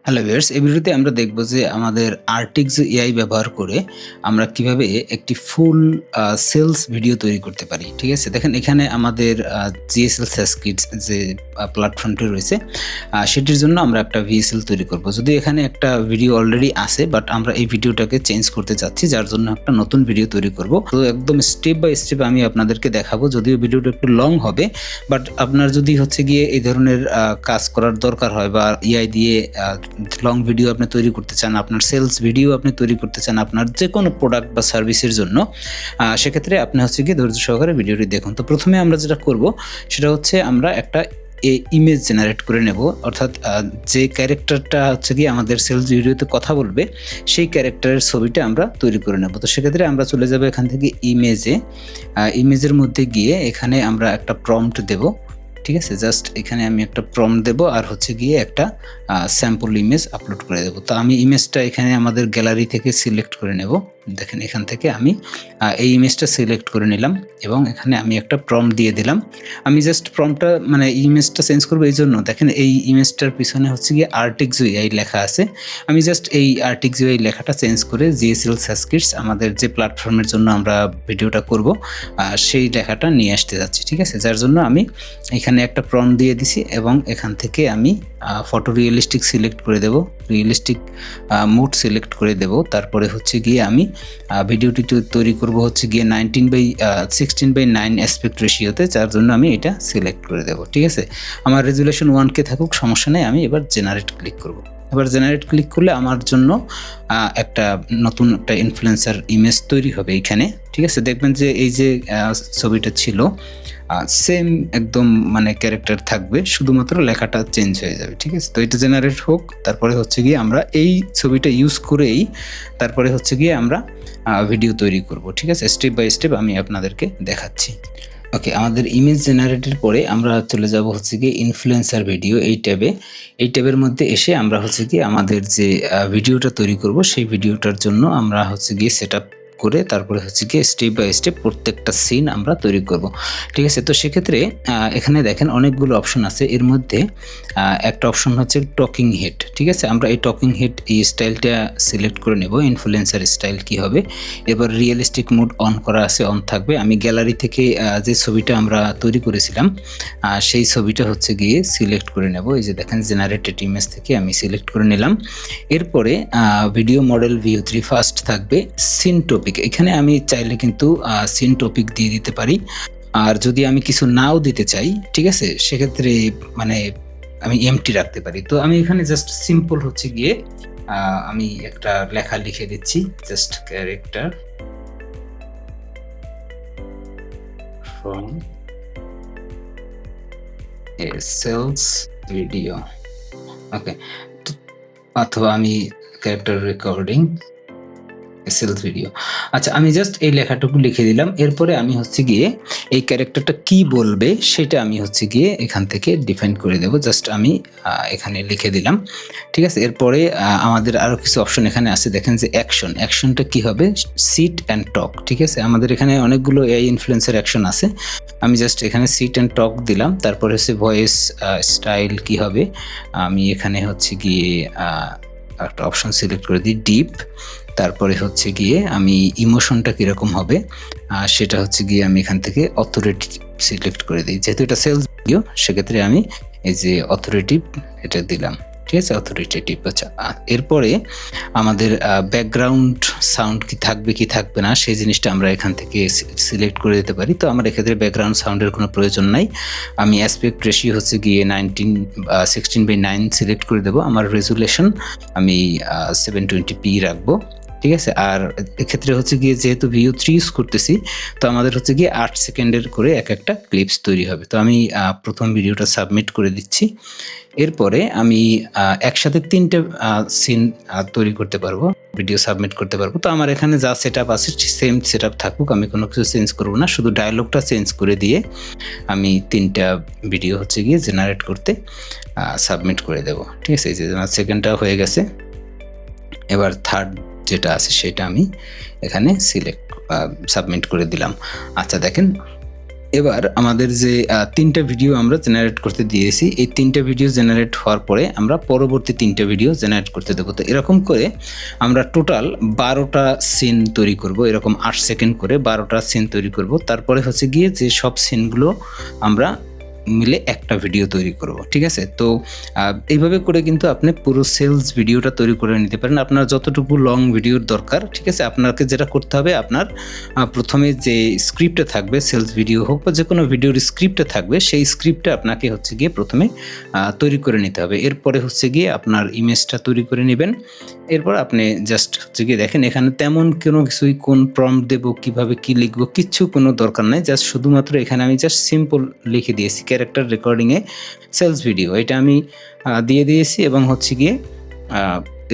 Hello viewers, এই ভিডিওতে আমরা দেখব যে আমাদের আর্টিক্স এআই ব্যবহার করে আমরা কিভাবে একটি ফুল সেলস ভিডিও তৈরি করতে পারি। ঠিক আছে? দেখেন এখানে আমাদের জিএসএল সাস কিডস যে প্ল্যাটফর্মটি রয়েছে সেটির জন্য আমরা একটা ভিএসএল তৈরি করব। যদিও এখানে একটা ভিডিও অলরেডি আছে, বাট আমরা এই ভিডিওটাকে চেঞ্জ করতে চাচ্ছি, যার জন্য একটা নতুন ভিডিও তৈরি করব। তো একদম স্টেপ বাই স্টেপ আমি আপনাদেরকে দেখাবো। যদিও ভিডিওটা একটু লং হবে, বাট আপনার যদি হচ্ছে গিয়ে এই ধরনের কাজ করার দরকার হয় বা এআই দিয়ে লং ভিডিও আপনি তৈরি করতে চান, আপনার সেলস ভিডিও আপনি তৈরি করতে চান আপনার যে কোনো প্রোডাক্ট বা সার্ভিসের জন্য, সেক্ষেত্রে আপনি হচ্ছে গিয়ে ধৈর্য সহকারে ভিডিওটি দেখুন। তো প্রথমে আমরা যেটা করব সেটা হচ্ছে আমরা একটা ইমেজ জেনারেট করে নেব, অর্থাৎ যে ক্যারেক্টারটা হচ্ছে গিয়ে আমাদের সেলস ভিডিওতে কথা বলবে সেই ক্যারেক্টারের ছবিটা আমরা তৈরি করে নেব। তো সেক্ষেত্রে আমরা চলে যাব এখান থেকে ইমেজের মধ্যে গিয়ে এখানে আমরা একটা প্রম্পট দেব। ঠিক আছে, জাস্ট এখানে আমি একটা প্রম্পট দেব আর হচ্ছে গিয়ে একটা স্যাম্পল ইমেজ আপলোড করে দেব। তো আমি ইমেজটা এখানে আমাদের গ্যালারি থেকে সিলেক্ট করে নেব। দেখেন এখান থেকে আমি এই ইমেজটা সিলেক্ট করে নিলাম এবং এখানে আমি একটা প্রম্পট দিয়ে দিলাম। আমি জাস্ট প্রম্পটটা মানে ইমেজটা চেঞ্জ করবো এই জন্য, দেখেন এই ইমেজটার পিছনে হচ্ছে গিয়ে আর্টিক্স এআই লেখা আছে। আমি জাস্ট এই আর্টিক্স এআই লেখাটা চেঞ্জ করে জিএসএল সাস কিডস আমাদের যে প্ল্যাটফর্মের জন্য আমরা ভিডিওটা করব সেই লেখাটা নিয়ে আসতে যাচ্ছি। ঠিক আছে, যার জন্য আমি এখানে একটা প্রম্পট দিয়ে দিছি এবং এখান থেকে আমি ফটো রিয়েলিস্টিক সিলেক্ট করে দেব, রিয়েলিস্টিক মোড সিলেক্ট করে দেব। তারপরে হচ্ছে গিয়ে আমি ভিডিওটি তৈরি করব হচ্ছে গিয়ে 16:9 অ্যাসপেক্ট রেশিওতে, যার জন্য আমি এটা সিলেক্ট করে দেব। ঠিক আছে, আমার রেজুলেশন 1K থাকুক, সমস্যা নেই। আমি এবার জেনারেট ক্লিক করব। এবার জেনারেট ক্লিক করলে আমার জন্য একটা নতুন একটা ইনফ্লুয়েন্সার ইমেজ তৈরি হবে এইখানে। ঠিক আছে, দেখবেন যে এই যে ছবিটা ছিল সেম একদম মানে ক্যারেক্টার থাকবে, শুধুমাত্র লেখাটা চেঞ্জ হয়ে যাবে। ঠিক আছে, তো এটা জেনারেট হোক। তারপরে হচ্ছে গিয়ে আমরা এই ছবিটা ইউজ করেই তারপরে হচ্ছে গিয়ে আমরা ভিডিও তৈরি করব। ঠিক আছে, স্টেপ বাই স্টেপ আমি আপনাদেরকে দেখাচ্ছি। ওকে, আমাদের ইমেজ জেনারেটের পরে আমরা চলে যাব হচ্ছে গিয়ে ইনফ্লুয়েন্সার ভিডিও এই ট্যাবের মধ্যে এসে আমরা হচ্ছে গিয়ে আমাদের যে ভিডিওটা তৈরি করব সেই ভিডিওটার জন্য আমরা হচ্ছে গিয়ে সেট আপ করে তারপরে হচ্ছে গিয়ে স্টেপ বাই স্টেপ প্রত্যেকটা সিন আমরা তৈরি করব। ঠিক আছে, তো সেক্ষেত্রে এখানে দেখেন অনেকগুলো অপশন আছে। এর মধ্যে একটা অপশন হচ্ছে টকিং হেড। ঠিক আছে, আমরা এই টকিং হেড এই স্টাইলটা সিলেক্ট করে নেব। ইনফ্লুয়েন্সার স্টাইল কি হবে, এবার রিয়েলিস্টিক মোড অন করা আছে, অন থাকবে। আমি গ্যালারি থেকে যে ছবিটা আমরা তৈরি করেছিলাম সেই ছবিটা হচ্ছে গিয়ে সিলেক্ট করে নেব। এই যে দেখেন জেনারেটেড ইমেজ থেকে আমি সিলেক্ট করে নিলাম। এরপরে ভিডিও মডেল ভিউ 3 ফার্স্ট থাকবে। সিন টপিক, এখানে আমি চাইলে কিন্তু সিন টপিক দিয়ে দিতে পারি, আর যদি আমি কিছু নাও দিতে চাই, ঠিক আছে, সেক্ষেত্রে মানে আমি এমটি রাখতে পারি। তো আমি এখানে জাস্ট সিম্পল হচ্ছে গিয়ে আমি একটা লেখা লিখে দিচ্ছি, just character from a sales video. ওকে, অথবা আমি ক্যারেক্টার রেকর্ডিং সেলস ভিডিও। আচ্ছা, আমি জাস্ট এই লেখাটুকু লিখে দিলাম। এরপরে আমি হচ্ছে গিয়ে এই ক্যারেক্টারটা কি বলবে সেটা আমি হচ্ছে গিয়ে এখান থেকে ডিফাইন করে দেব। জাস্ট আমি এখানে লিখে দিলাম। ঠিক আছে, এরপরে আমাদের আরও কিছু অপশন এখানে আছে। দেখেন যে অ্যাকশনটা কি হবে, সিট অ্যান্ড টক। ঠিক আছে, আমাদের এখানে অনেকগুলো এআই ইনফ্লুয়েন্সার অ্যাকশন আছে। আমি জাস্ট এখানে সিট অ্যান্ড টক দিলাম। তারপরে হচ্ছে ভয়েস স্টাইল কি হবে, আমি এখানে হচ্ছে গিয়ে একটা অপশন সিলেক্ট করে দিই ডিপ। তারপরে হচ্ছে গিয়ে আমি ইমোশনটা কীরকম হবে সেটা হচ্ছে গিয়ে আমি এখান থেকে অথরিটি সিলেক্ট করে দিই। যেহেতু এটা সেলস ভিডিও, সেক্ষেত্রে আমি এই যে অথরিটিভ এটা দিলাম। ঠিক আছে, অথরিটেটিভ। আচ্ছা, এরপরে আমাদের ব্যাকগ্রাউন্ড সাউন্ড কি থাকবে না সেই জিনিসটা আমরা এখান থেকে সিলেক্ট করে দিতে পারি। তো আমার এক্ষেত্রে ব্যাকগ্রাউন্ড সাউন্ডের কোনো প্রয়োজন নাই। আমি অ্যাসপেক্ট রেশিও হচ্ছে গিয়ে 16:9 সিলেক্ট করে দেবো। আমার রেজুলেশন আমি 720p রাখবো। ঠিক আছে, আর এক্ষেত্রে হচ্ছে গিয়ে যেহেতু ভিউ 3 ইউজ করতেছি, তো আমাদের হচ্ছে গিয়ে 8 সেকেন্ডের করে একটা ক্লিপস তৈরি হবে। তো আমি প্রথম ভিডিওটা সাবমিট করে দিচ্ছি। এরপরে আমি একসাথে 3টে সিন তৈরি করতে পারবো, ভিডিও সাবমিট করতে পারবো। তো আমার এখানে যা সেট আপ আছে সেম সেট আপ থাকুক, আমি কোনো কিছু চেঞ্জ করবো না, শুধু ডায়লগটা চেঞ্জ করে দিয়ে আমি 3টা ভিডিও হচ্ছে গিয়ে জেনারেট করতে সাবমিট করে দেবো। ঠিক আছে, এই যে সেকেন্ডটা হয়ে গেছে। এবার থার্ড যেটা আছে সেটা আমি এখানে সিলেক্ট সাবমিট করে দিলাম। আচ্ছা, দেখেন এবার আমাদের যে ৩টা ভিডিও আমরা জেনারেট করতে দিয়েছি, এই ৩টা ভিডিও জেনারেট হওয়ার পরে আমরা পরবর্তী ৩টা ভিডিও জেনারেট করতে দেবো। তো এরকম করে আমরা টোটাল ১২টা সিন তৈরি করব, এরকম ৮ সেকেন্ড করে ১২টা সিন তৈরি করব। তারপরে হচ্ছে গিয়ে যে সব সিনগুলো আমরা মিলে একটা ভিডিও তৈরি করব, ঠিক আছে? তো এইভাবে করে কিন্তু আপনি পুরো সেলস ভিডিওটা তৈরি করে নিতে পারেন আপনার যতটুকু লং ভিডিওর দরকার, ঠিক আছে? আপনাকে যেটা করতে হবে, আপনার প্রথমে যে স্ক্রিপ্টে থাকবে, সেলস ভিডিও হোক বা যে কোনো ভিডিওর স্ক্রিপ্টে থাকবে, সেই স্ক্রিপ্টটা আপনাকে হচ্ছে গিয়ে প্রথমে তৈরি করে নিতে হবে। এরপরে হচ্ছে গিয়ে আপনার ইমেজটা তৈরি করে নেবেন। এরপর আপনি জাস্ট হচ্ছে গিয়ে দেখেন এখানে তেমন কোনো কিছুই, কোন প্রম্পট দেবো, কীভাবে কী লিখবো, কিচ্ছু কোনো দরকার নাই। জাস্ট শুধুমাত্র এখানে আমি জাস্ট সিম্পল লিখে দিয়েছি ক্যারেক্টার রেকর্ডিংয়ে সেলস ভিডিও, এটা আমি দিয়ে দিয়েছি। এবং হচ্ছে গিয়ে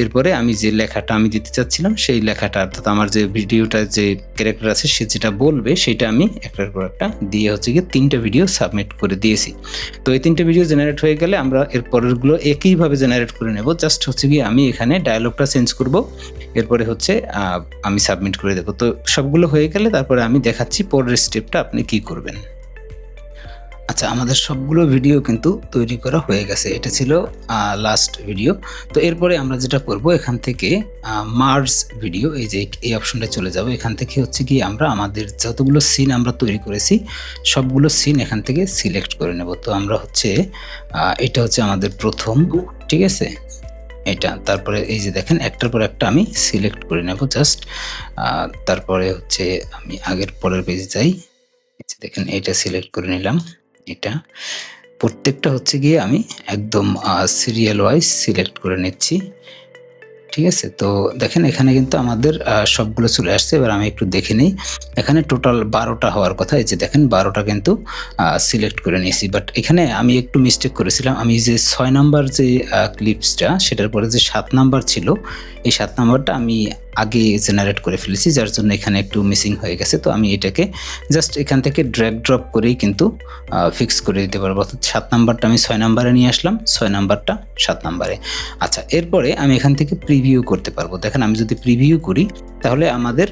এরপরে আমি যে লেখাটা আমি দিতে চাচ্ছিলাম, সেই লেখাটা অর্থাৎ আমার যে ভিডিওটা যে ক্যারেক্টার আছে সে যেটা বলবে সেটা আমি একটার পর একটা দিয়ে হচ্ছে গিয়ে ৩টা ভিডিও সাবমিট করে দিয়েছি। তো এই ৩টা ভিডিও জেনারেট হয়ে গেলে আমরা এর পরেরগুলো একইভাবে জেনারেট করে নেব। জাস্ট হচ্ছে গিয়ে আমি এখানে ডায়ালগটা চেঞ্জ করব, এরপরে হচ্ছে আমি সাবমিট করে দেবো। তো সবগুলো হয়ে গেলে তারপরে আমি দেখাচ্ছি পরের স্টেপটা আপনি কি করবেন। আচ্ছা, আমাদের সবগুলো ভিডিও কিন্তু তৈরি করা হয়ে গেছে। এটা ছিল লাস্ট ভিডিও। তো এরপরে আমরা যেটা করব, এখান থেকে মার্জ ভিডিও, এই যে এই অপশনটা চলে যাব। এখান থেকে হচ্ছে কি আমরা আমাদের যতগুলো সিন আমরা তৈরি করেছি সবগুলো সিন এখান থেকে সিলেক্ট করে নেব। তো আমরা হচ্ছে এটা হচ্ছে আমাদের প্রথম, ঠিক আছে? এটা তারপরে এই যে দেখেন একটার পর একটা আমি সিলেক্ট করে নেব জাস্ট। তারপরে হচ্ছে আমি আগের পরের পেজে যাই। দেখেন এটা সিলেক্ট করে নিলাম। এটা প্রত্যেকটা হচ্ছে গিয়ে আমি একদম সিরিয়াল ওয়াইজ সিলেক্ট করে নিচ্ছি, ঠিক আছে? তো দেখেন এখানে কিন্তু আমাদের সবগুলো চলে আসছে। এবার আমি একটু দেখে নিই। এখানে টোটাল ১২টা হওয়ার কথা। এই যে দেখেন ১২টা কিন্তু সিলেক্ট করে নিয়েছি। বাট এখানে আমি একটু মিস্টেক করেছিলাম। আমি যে ৬ নাম্বার যে ক্লিপসটা, সেটার পরে যে ৭ নাম্বার ছিল, এই ৭ নাম্বারটা আমি আগে জেনারেট করে ফেলেছি, যার জন্য এখানে একটু মিসিং হয়ে গেছে। তো আমি এটাকে জাস্ট এখান থেকে ড্র্যাগ ড্রপ করেই কিন্তু ফিক্স করে দিতে পারবো। অর্থাৎ ৭ নাম্বারটা আমি ৬ নাম্বারে নিয়ে আসলাম, ৬ নাম্বারটা ৭ নাম্বারে। আচ্ছা, এরপরে আমি এখান থেকে প্রিভিউ করতে পারবো। দেখেন আমি যদি প্রিভিউ করি তাহলে আমাদের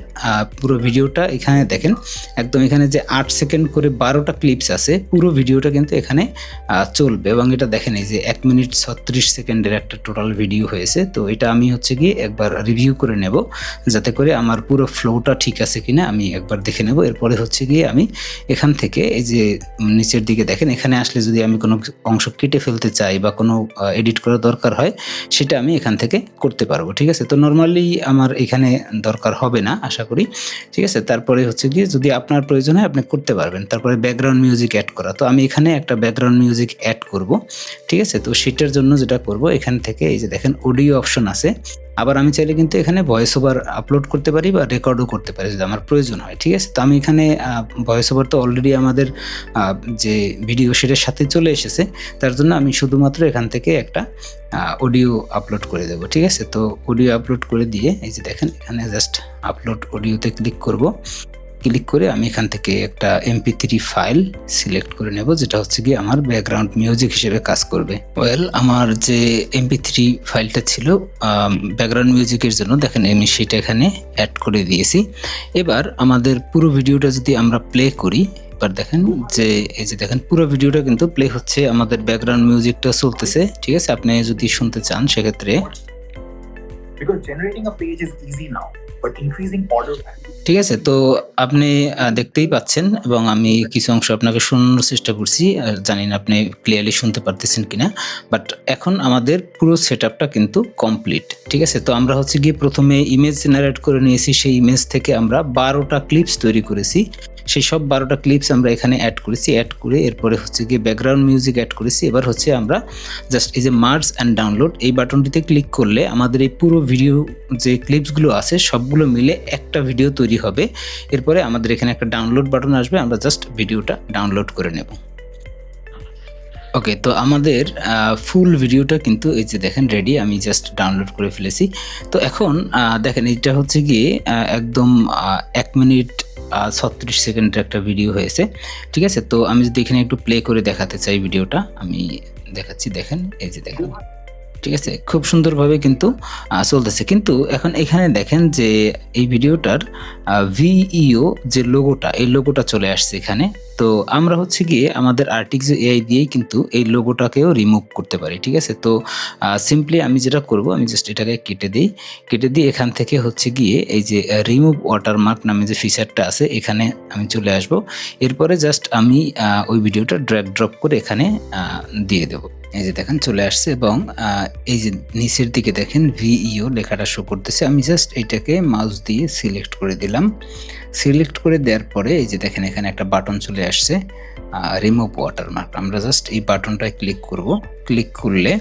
পুরো ভিডিওটা এখানে দেখেন একদম এখানে যে ৮ সেকেন্ড করে ১২টা ক্লিপস আছে, পুরো ভিডিওটা কিন্তু এখানে চলবে। এবং এটা দেখেন এই যে ১ মিনিট ৩৬ সেকেন্ডের একটা টোটাল ভিডিও হয়েছে। তো এটা আমি হচ্ছে গিয়ে একবার রিভিউ করে নেব, যাতে করে আমার পুরো ফ্লোটা ঠিক আছে কিনা আমি একবার দেখে নেব। এরপরে হচ্ছে গিয়ে আমি এখান থেকে এই যে নিচের দিকে দেখেন, এখানে আসলে যদি আমি কোনো অংশ কেটে ফেলতে চাই বা কোনো এডিট করার দরকার হয়, সেটা আমি এখান থেকে করতে পারবো, ঠিক আছে? তো নর্মালি আমার এখানে দরকার হবে না আশা করি, ঠিক আছে? তারপরে হচ্ছে গিয়ে যদি আপনার প্রয়োজন হয় আপনি করতে পারবেন। তারপরে ব্যাকগ্রাউন্ড মিউজিক অ্যাড করা, তো আমি এখানে একটা ব্যাকগ্রাউন্ড মিউজিক অ্যাড করব, ঠিক আছে? তো সেটার জন্য যেটা করব, এখান থেকে এই যে দেখেন অডিও অপশন আছে। আবার আমি চাইলে কিন্তু এখানে ভয়েস ওভার আপলোড করতে পারি বা রেকর্ডও করতে পারি যদি আমার প্রয়োজন হয়, ঠিক আছে? তো আমি এখানে ভয়েস ওভার তো অলরেডি আমাদের যে ভিডিও সেটার সাথে চলে এসেছে, তার জন্য আমি শুধুমাত্র এখান থেকে একটা অডিও আপলোড করে দেবো, ঠিক আছে? তো অডিও আপলোড করে দিয়ে এই যে দেখেন এখানে জাস্ট আপলোড অডিওতে ক্লিক করব। ক্লিক করে আমি এখান থেকে একটা MP3 ফাইল সিলেক্ট করে নেব, যেটা হচ্ছে কি আমার ব্যাকগ্রাউন্ড মিউজিক হিসেবে কাজ করবে। আমার যে MP3 ফাইলটা ছিল ব্যাকগ্রাউন্ড মিউজিকের জন্য, দেখেন আমি সেটা এখানে অ্যাড করে দিয়েছি। এবার আমাদের পুরো ভিডিওটা যদি আমরা প্লে করি, এবার দেখেন যে এই যে দেখেন পুরো ভিডিওটা কিন্তু প্লে হচ্ছে, আমাদের ব্যাকগ্রাউন্ড মিউজিকটা চলতেছে, ঠিক আছে? আপনি যদি শুনতে চান সেক্ষেত্রে, because generating a page is easy now, but increasing order value. ঠিক আছে? তো আপনি দেখতেই পাচ্ছেন এবং আমি কিছু অংশ আপনাকে শোনানোর চেষ্টা করছি। জানি না আপনি ক্লিয়ারলি শুনতে পারতেছেন কিনা। বাট এখন আমাদের পুরো সেটআপটা কিন্তু কমপ্লিট, ঠিক আছে? তো আমরা হচ্ছে গিয়ে প্রথমে ইমেজ জেনারেট করে নিয়েছি। সেই ইমেজ থেকে আমরা ১২টা ক্লিপস তৈরি করেছি। সেই সব ১২টা ক্লিপস আমরা এখানে অ্যাড করেছি। অ্যাড করে এরপরে হচ্ছে গিয়ে ব্যাকগ্রাউন্ড মিউজিক অ্যাড করেছি। এবার হচ্ছে আমরা জাস্ট এই যে মার্জ অ্যান্ড ডাউনলোড এই বাটনটিতে ক্লিক করলে আমাদের এই পুরো ভিডিও যে ক্লিপসগুলো আছে সবগুলো মিলে একটা ভিডিও তৈরি হবে। এরপরে আমাদের এখানে একটা ডাউনলোড বাটন আসবে, আমরা জাস্ট ভিডিওটা ডাউনলোড করে নেব। ওকে, তো আমাদের ফুল ভিডিওটা কিন্তু এই যে দেখেন রেডি, আমি জাস্ট ডাউনলোড করে ফেলেছি। তো এখন দেখেন এটা হচ্ছে গিয়ে একদম ১ মিনিট ৩৬ সেকেন্ডের একটা ভিডিও হয়েছে, ঠিক আছে? তো আমি যদি এখানে একটু প্লে করে দেখাতে চাই ভিডিওটা, আমি দেখাচ্ছি। দেখেন এই যে দেখেন ঠিক আছে? খুব সুন্দরভাবে কিন্তু চলতেছে। কিন্তু এখন এখানে দেখেন যে এই ভিডিওটার ভিইও যে লোগোটা, এই লোগোটা চলে আসছে এখানে। তো আমরা হচ্ছে গিয়ে আমাদের Artix AI দিয়েই কিন্তু এই লোগোটাকেও রিমুভ করতে পারি। ঠিক আছে? তো সিম্পলি আমি যেটা করব, আমি জাস্ট এটাকে কেটে দেই। কেটে দিয়ে এখান থেকে হচ্ছে গিয়ে এই যে রিমুভ ওয়াটারমার্ক নামে যে ফিচারটা আছে, এখানে আমি চলে আসব। এরপরে জাস্ট আমি ওই ভিডিওটা ড্র্যাগ ড্রপ করে এখানে দিয়ে দেব। এই যে দেখেন চলে আসছে এবং এই যে নিচের দিকে দেখেন ভিইও লেখাটা শো করতেছে। আমি জাস্ট এটাকে মাউস দিয়ে সিলেক্ট করে দিলাম। সিলেক্ট করে দেওয়ার পরে এই যে দেখেন এখানে একটা বাটন চলে আসছে রিমুভ ওয়াটারমার্ক। আমরা জাস্ট এই বাটনটায় ক্লিক করব। ক্লিক করলে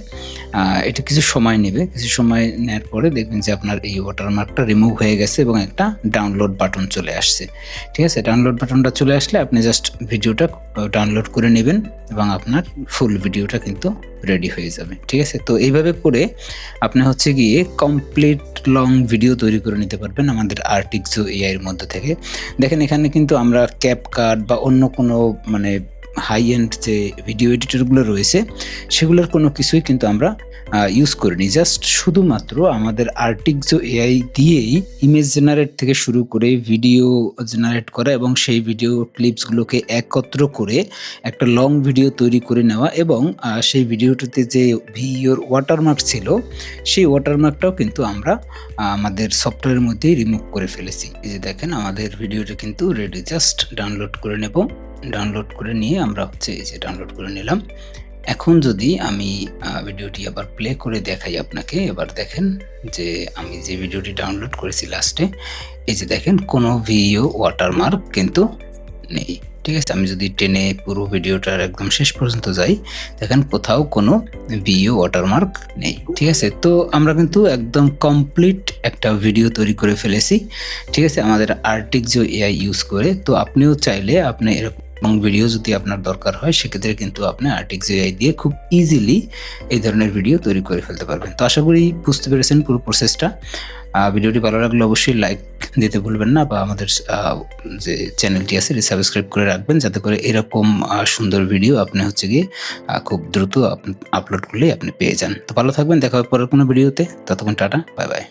এটা কিছু সময় নেবে। কিছু সময় নেওয়ার পরে দেখবেন যে আপনার এই ওয়াটারমার্কটা রিমুভ হয়ে গেছে এবং একটা ডাউনলোড বাটন চলে আসছে। ঠিক আছে? ডাউনলোড বাটনটা চলে আসলে আপনি জাস্ট ভিডিওটা ডাউনলোড করে নেবেন এবং আপনার ফুল ভিডিওটা কিন্তু রেডি হয়ে যাবে। ঠিক আছে? তো এইভাবে করে আপনি হচ্ছে গিয়ে কমপ্লিট লং ভিডিও তৈরি করে নিতে পারবেন আমাদের Artixo AI এর মধ্যে থেকে। দেখেন এখানে কিন্তু আমরা CapCut বা অন্য কোনো মানে হাই এন্ড যে ভিডিও এডিটরগুলো রয়েছে সেগুলোর কোনো কিছুই কিন্তু আমরা ইউজ করিনি। জাস্ট শুধুমাত্র আমাদের Artixo AI দিয়েই ইমেজ জেনারেট থেকে শুরু করে ভিডিও জেনারেট করা এবং সেই ভিডিও ক্লিপসগুলোকে একত্র করে একটা লং ভিডিও তৈরি করে নেওয়া এবং সেই ভিডিওটাতে যে ভিইওর ওয়াটারমার্ক ছিল সেই ওয়াটারমার্কটাও কিন্তু আমরা আমাদের সফটওয়্যারের মধ্যেই রিমুভ করে ফেলেছি। এই যে দেখেন আমাদের ভিডিওটা কিন্তু রেডি। জাস্ট ডাউনলোড করে নেব। ডাউনলোড করে নিয়ে আমরা হচ্ছে এই যে ডাউনলোড করে নিলাম। এখন যদি আমি ভিডিওটি আবার প্লে করে দেখাই আপনাকে, এবার দেখেন যে আমি যে ভিডিওটি ডাউনলোড করেছি লাস্টে, এই যে দেখেন কোনো ভিইও ওয়াটারমার্ক কিন্তু নেই। ঠিক আছে? আমি যদি টেনে পুরো ভিডিওটার একদম শেষ পর্যন্ত যাই, দেখেন কোথাও কোনো ভিইও ওয়াটারমার্ক নেই। ঠিক আছে? তো আমরা কিন্তু একদম কমপ্লিট একটা ভিডিও তৈরি করে ফেলেছি। ঠিক আছে? আমাদের Artixo AI ইউজ করে। তো আপনিও চাইলে আপনি এরকম লং ভিডিও যদি আপনার দরকার হয় সেক্ষেত্রে কিন্তু আপনি Artixo AI দিয়ে খুব ইজিলি এই ধরনের ভিডিও তৈরি করে ফেলতে পারবেন। তো আশা করি বুঝতে পেরেছেন পুরো প্রসেসটা। ভিডিওটি ভালো লাগলে অবশ্যই লাইক দিতে ভুলবেন না বা আমাদের যে চ্যানেলটি আছে এটি সাবস্ক্রাইব করে রাখবেন যাতে করে এরকম সুন্দর ভিডিও আপনি হচ্ছে গিয়ে খুব দ্রুত আপলোড করলেই আপনি পেয়ে যান। তো ভালো থাকবেন। দেখা হবে পরের কোনো ভিডিওতে। ততক্ষণ টাটা, বাই বাই।